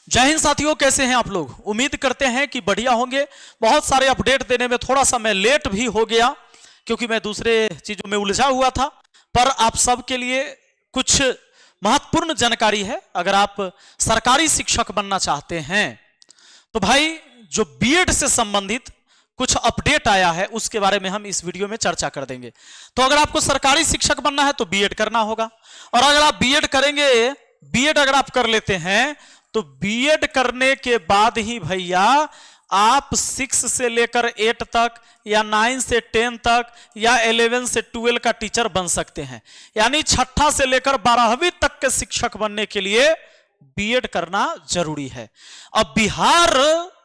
जय हिंद साथियों, कैसे हैं आप लोग। उम्मीद करते हैं कि बढ़िया होंगे। बहुत सारे अपडेट देने में थोड़ा सा मैं लेट भी हो गया क्योंकि मैं दूसरे चीजों में उलझा हुआ था, पर आप सबके लिए कुछ महत्वपूर्ण जानकारी है। अगर आप सरकारी शिक्षक बनना चाहते हैं तो भाई जो बीएड से संबंधित कुछ अपडेट आया है उसके बारे में हम इस वीडियो में चर्चा कर देंगे। तो अगर आपको सरकारी शिक्षक बनना है तो बीएड करना होगा, और अगर आप बीएड करेंगे, बीएड अगर आप कर लेते हैं तो बीएड करने के बाद ही भैया आप 6 से लेकर 8 तक या 9 से 10 तक या 11 से 12 का टीचर बन सकते हैं। यानी छठा से लेकर 12वीं तक के शिक्षक बनने के लिए बीएड करना जरूरी है। अब बिहार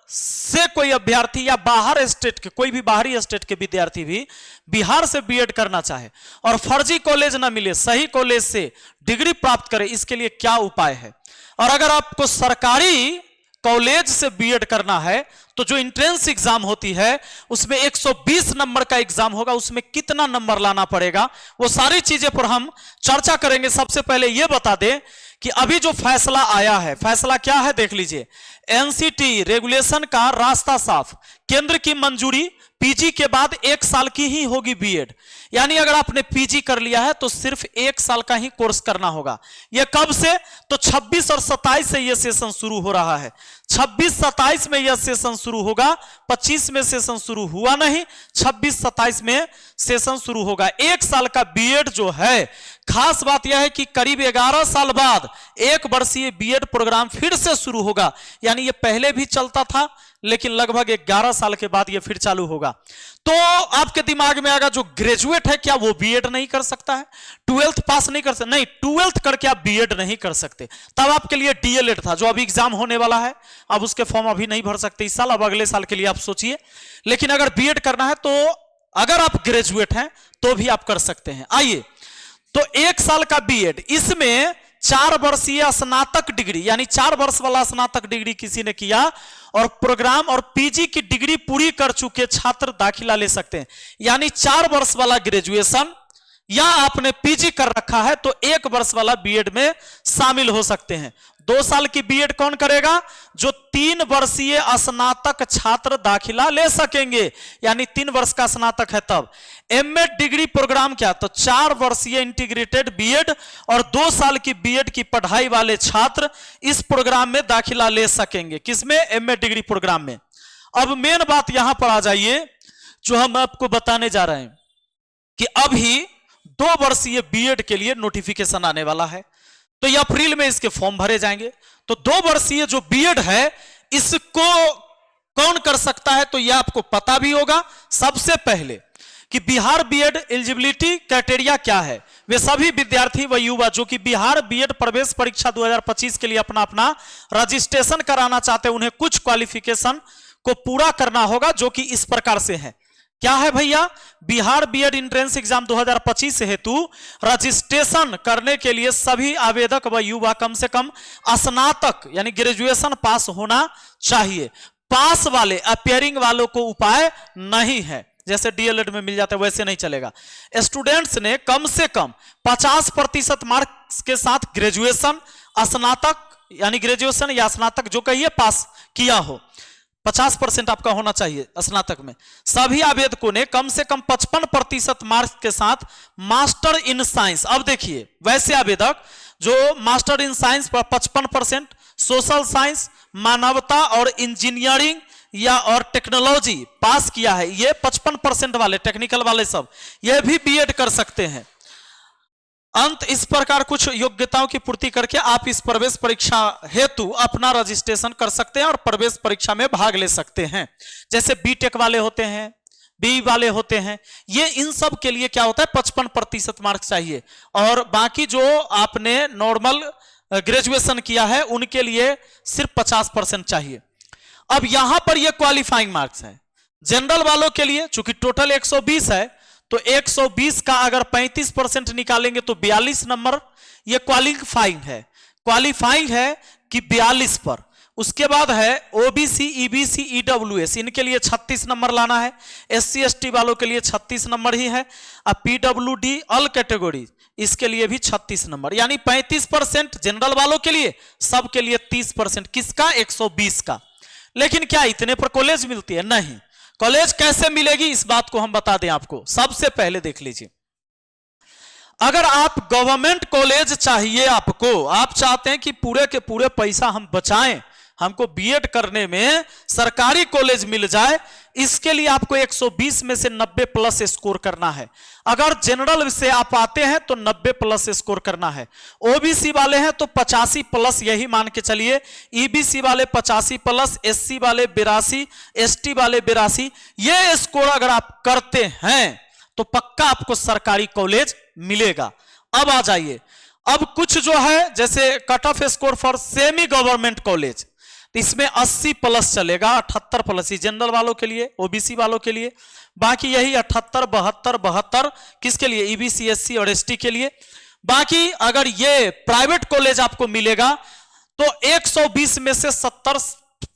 से कोई अभ्यर्थी या बाहर स्टेट के कोई भी बाहरी स्टेट के विद्यार्थी भी बिहार से बीएड करना चाहे और फर्जी कॉलेज ना मिले, सही कॉलेज से डिग्री प्राप्त करे, इसके लिए क्या उपाय है। और अगर आपको सरकारी कॉलेज से बीएड करना है तो जो एंट्रेंस एग्जाम होती है उसमें 120 नंबर का एग्जाम होगा, उसमें कितना नंबर लाना पड़ेगा, वो सारी चीजें पर हम चर्चा करेंगे। सबसे पहले यह बता दें कि अभी जो फैसला आया है, फैसला क्या है देख लीजिए। एनसीटी रेगुलेशन का रास्ता साफ, केंद्र की मंजूरी, पीजी के बाद 1 साल की ही होगी बीएड। यानी अगर आपने पीजी कर लिया है तो सिर्फ 1 साल का ही कोर्स करना होगा। यह कब से, तो 26 और 27 से यह सेशन शुरू हो रहा है। 26-27 में यह सेशन शुरू होगा, 25 में सेशन शुरू हुआ नहीं, 26-27 में सेशन शुरू होगा। 1 साल का बीएड जो है, खास बात यह है कि करीब 11 साल बाद 1 वर्षीय बीएड प्रोग्राम फिर से शुरू होगा। यानी यह पहले भी चलता था लेकिन लगभग 11 साल के बाद यह फिर चालू होगा। तो आपके दिमाग में आएगा जो ग्रेजुएट है क्या वो बीएड नहीं कर सकता है, 12th पास नहीं कर सकता? नहीं, 12th करके आप बीएड नहीं कर सकते। तब आपके लिए डीएलएड था जो अभी एग्जाम होने वाला है। अब उसके फॉर्म अभी नहीं भर सकते इस साल, अब अगले साल के लिए आप सोचिए। लेकिन अगर बीएड करना है तो अगर आप ग्रेजुएट हैं तो भी आप कर सकते हैं। आइए, तो 1 साल का बीएड, इसमें 4 वर्षीय स्नातक डिग्री यानी 4 वर्ष वाला स्नातक डिग्री किसी ने किया और प्रोग्राम और पीजी की डिग्री पूरी कर चुके छात्र दाखिला ले सकते हैं। यानी 4 वर्ष वाला ग्रेजुएशन या आपने पीजी कर रखा है तो 1 वर्ष वाला बीएड में शामिल हो सकते हैं। 2 साल की बीएड कौन करेगा? जो 3 वर्षीय स्नातक छात्र दाखिला ले सकेंगे, यानी 3 वर्ष का स्नातक है तब। एमएड डिग्री प्रोग्राम क्या, तो 4 वर्षीय इंटीग्रेटेड बीएड और 2 साल की बीएड की पढ़ाई वाले छात्र इस प्रोग्राम में दाखिला ले सकेंगे। किसमें? एमएड डिग्री प्रोग्राम में। अब मेन बात यहां पर आ जाइए जो हम आपको बताने जा रहे हैं कि अभी 2 वर्षीय बीएड के लिए नोटिफिकेशन आने वाला है, तो ये अप्रैल में इसके फॉर्म भरे जाएंगे। तो 2 वर्षीय जो बीएड है इसको कौन कर सकता है, तो यह आपको पता भी होगा सबसे पहले कि बिहार बीएड एलिजिबिलिटी क्राइटेरिया क्या है। वे सभी विद्यार्थी व युवा जो कि बिहार बीएड प्रवेश परीक्षा 2025 के लिए अपना अपना रजिस्ट्रेशन कराना चाहते हैं, उन्हें कुछ क्वालिफिकेशन को पूरा करना होगा जो कि इस प्रकार से है। क्या है भैया? बिहार बीएड एंट्रेंस एग्जाम 2025 हेतु रजिस्ट्रेशन करने के लिए सभी आवेदक व युवा कम से कम स्नातक यानी ग्रेजुएशन पास होना चाहिए। पास वाले अपियरिंग वालों को उपाय नहीं है, जैसे डीएलएड में मिल जाता है वैसे नहीं चलेगा। स्टूडेंट्स ने कम से कम 50% मार्क्स के साथ ग्रेजुएशन, स्नातक यानी ग्रेजुएशन या स्नातक जो कहिए पास किया हो, 50% आपका होना चाहिए स्नातक में। सभी आवेदकों ने कम से कम 55% मार्क्स के साथ मास्टर इन साइंस। अब देखिए, वैसे आवेदक जो मास्टर इन साइंस पर 55%, सोशल साइंस, मानवता और इंजीनियरिंग या और टेक्नोलॉजी पास किया है, ये 55% वाले टेक्निकल वाले सब ये भी बीएड कर सकते हैं। अंत इस प्रकार कुछ योग्यताओं की पूर्ति करके आप इस प्रवेश परीक्षा हेतु अपना रजिस्ट्रेशन कर सकते हैं और प्रवेश परीक्षा में भाग ले सकते हैं। जैसे बीटेक वाले होते हैं, बी वाले होते हैं, ये इन सब के लिए क्या होता है 55% मार्क्स चाहिए, और बाकी जो आपने नॉर्मल ग्रेजुएशन किया है उनके लिए सिर्फ 50% चाहिए। अब यहां पर ये क्वालिफाइंग मार्क्स है। जनरल वालों के लिए चूंकि टोटल 120 है तो 120 का अगर 35% निकालेंगे तो 42 नंबर ये क्वालिफाइंग है। क्वालिफाइंग है कि 42 पर, उसके बाद है ओबीसी, ईबीसी, ईडब्ल्यूएस, इनके लिए 36 नंबर लाना है। एससी एसटी वालों के लिए 36 नंबर ही है। अब पीडब्ल्यूडी ऑल कैटेगरी, इसके लिए भी 36 नंबर, यानी 35% जनरल वालों के लिए, सबके लिए 30%, किसका? 120 का। लेकिन क्या इतने पर कॉलेज मिलती है? नहीं। कॉलेज कैसे मिलेगी इस बात को हम बता दें आपको। सबसे पहले देख लीजिए, अगर आप गवर्नमेंट कॉलेज चाहिए, आपको, आप चाहते हैं कि पूरे के पूरे पैसा हम बचाएं, हमको बीएड करने में सरकारी कॉलेज मिल जाए, इसके लिए आपको 120 में से 90 प्लस स्कोर करना है। अगर जनरल से आप आते हैं तो 90 प्लस स्कोर करना है। ओबीसी वाले हैं तो 85 प्लस, यही मान के चलिए। ईबीसी वाले 85 प्लस, एससी वाले 82, एसटी वाले 82। ये स्कोर अगर आप करते हैं तो पक्का आपको सरकारी कॉलेज मिलेगा। अब आ जाइए, अब कुछ जो है जैसे cut off score for semi government college, तो इसमें 80 प्लस चलेगा, 78 प्लस ही जनरल वालों के लिए, ओबीसी वालों के लिए। बाकी यही 78, 72, 72 किसके लिए? ईबीसी, एससी और एसटी के लिए। बाकी अगर ये प्राइवेट कॉलेज आपको मिलेगा तो 120 में से 70,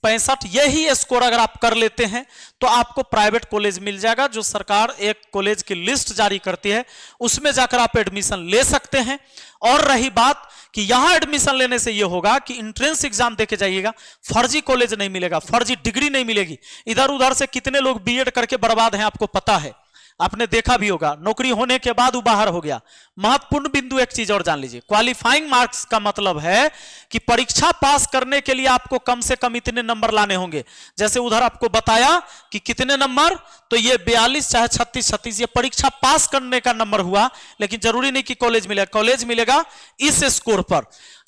65 यही स्कोर अगर आप कर लेते हैं तो आपको प्राइवेट कॉलेज मिल जाएगा। जो सरकार एक कॉलेज की लिस्ट जारी करती है उसमें जाकर आप एडमिशन ले सकते हैं। और रही बात कि यहां एडमिशन लेने से यह होगा कि एंट्रेंस एग्जाम देके जाइएगा, फर्जी कॉलेज नहीं मिलेगा, फर्जी डिग्री नहीं मिलेगी। इधर उधर से कितने लोग बीएड करके बर्बाद हैं आपको पता है, आपने देखा भी होगा, नौकरी होने के बाद वो बाहर हो गया। महत्वपूर्ण बिंदु एक चीज और जान लीजिए, क्वालिफाइंग मार्क्स का मतलब है कि परीक्षा पास करने के लिए आपको कम से कम इतने नंबर लाने होंगे। जैसे उधर आपको बताया कि कितने नंबर, तो ये 42 चाहे 36, 36 ये परीक्षा पास करने का नंबर हुआ। लेकिन जरूरी नहीं कि कॉलेज मिलेगा, कॉलेज मिलेगा इस स्कोर पर।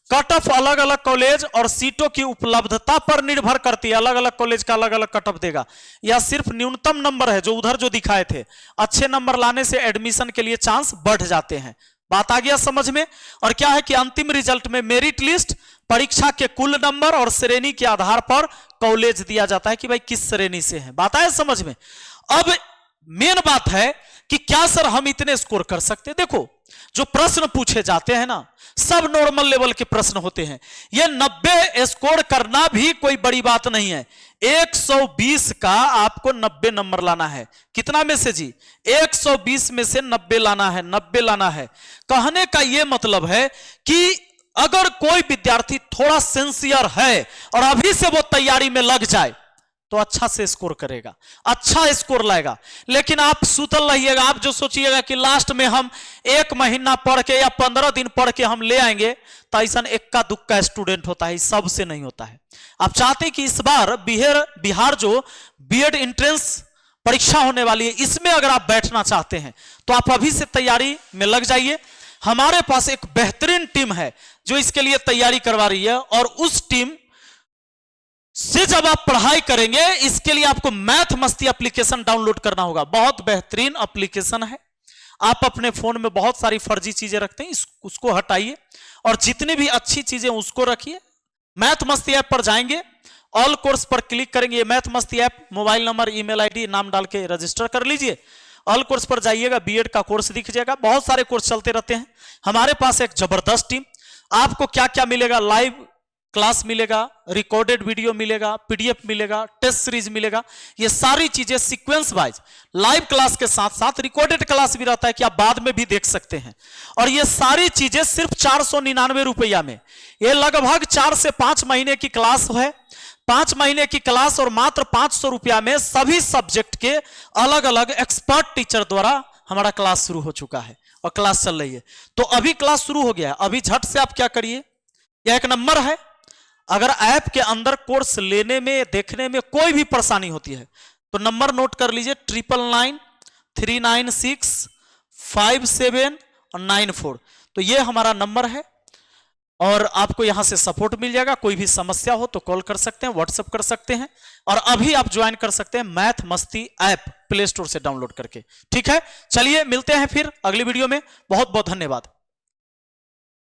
कट ऑफ अलग अलग कॉलेज और सीटों की उपलब्धता पर निर्भर करती है, अलग अलग कॉलेज का अलग अलग कट ऑफ देगा। यह सिर्फ न्यूनतम नंबर है जो उधर जो दिखाए थे। अच्छे नंबर लाने से एडमिशन के लिए चांस बढ़ जाते हैं। बात आ गया समझ में। और क्या है कि अंतिम रिजल्ट में मेरिट लिस्ट, परीक्षा के कुल नंबर और श्रेणी के आधार पर कॉलेज दिया जाता है कि भाई किस श्रेणी से है। बात आए समझ में। अब मेन बात है कि क्या सर हम इतने स्कोर कर सकते हैं? देखो जो प्रश्न पूछे जाते हैं ना, सब नॉर्मल लेवल के प्रश्न होते हैं। ये 90 स्कोर करना भी कोई बड़ी बात नहीं है। 120 का आपको 90 नंबर लाना है। कितना में से जी? 120 में से 90 लाना है, 90 लाना है। कहने का यह मतलब है कि अगर कोई विद्यार्थी थोड़ा सिंसियर है और अभी से वो तैयारी में लग जाए तो अच्छा से स्कोर करेगा, अच्छा स्कोर लाएगा। लेकिन आप सुतल रहिएगा, आप जो सोचिएगा कि लास्ट में हम 1 महीना पढ़ के या 15 दिन पढ़ के हम ले आएंगे, तो ऐसा इक्का दुक्का स्टूडेंट होता है, सबसे नहीं होता है। आप चाहते हैं कि इस बार बिहार जो बीएड एंट्रेंस परीक्षा होने वाली है, इसमें अगर आप बैठना चाहते हैं तो आप अभी से तैयारी में लग जाइए। हमारे पास एक बेहतरीन टीम है जो इसके लिए तैयारी करवा रही है, और उस टीम से जब आप पढ़ाई करेंगे, इसके लिए आपको मैथ मस्ती एप्लीकेशन डाउनलोड करना होगा। बहुत बेहतरीन एप्लीकेशन है। आप अपने फोन में बहुत सारी फर्जी चीजें रखते हैं, उसको हटाइए और जितनी भी अच्छी चीजें उसको रखिए। मैथ मस्ती ऐप पर जाएंगे, ऑल कोर्स पर क्लिक करेंगे। मैथ मस्ती app, mobile number, email ID, नाम डाल के रजिस्टर कर लीजिए। ऑल कोर्स पर जाइएगा, बीएड का कोर्स दिख जाएगा। बहुत सारे कोर्स चलते रहते हैं। हमारे पास एक जबरदस्त टीम। आपको क्या क्या मिलेगा? लाइव क्लास मिलेगा, रिकॉर्डेड वीडियो मिलेगा, पीडीएफ मिलेगा, टेस्ट सीरीज मिलेगा। ये सारी चीजें सीक्वेंस वाइज, लाइव क्लास के साथ साथ रिकॉर्डेड क्लास भी रहता है कि आप बाद में भी देख सकते हैं। और ये सारी चीजें सिर्फ 499 रुपया में। ये लगभग 4 से 5 महीने की क्लास है। 5 महीने की क्लास और मात्र 500 रुपया में सभी सब्जेक्ट के अलग अलग एक्सपर्ट टीचर द्वारा हमारा क्लास शुरू हो चुका है और क्लास चल रही है। तो अभी क्लास शुरू हो गया है। अभी झट से आप क्या करिए, यह एक नंबर है। अगर ऐप के अंदर कोर्स लेने में, देखने में कोई भी परेशानी होती है तो नंबर नोट कर लीजिए, 9993965794। तो ये हमारा नंबर है और आपको यहां से सपोर्ट मिल जाएगा। कोई भी समस्या हो तो कॉल कर सकते हैं, व्हाट्सएप कर सकते हैं, और अभी आप ज्वाइन कर सकते हैं मैथ मस्ती ऐप प्ले स्टोर से डाउनलोड करके। ठीक है, चलिए मिलते हैं फिर अगली वीडियो में। बहुत बहुत धन्यवाद।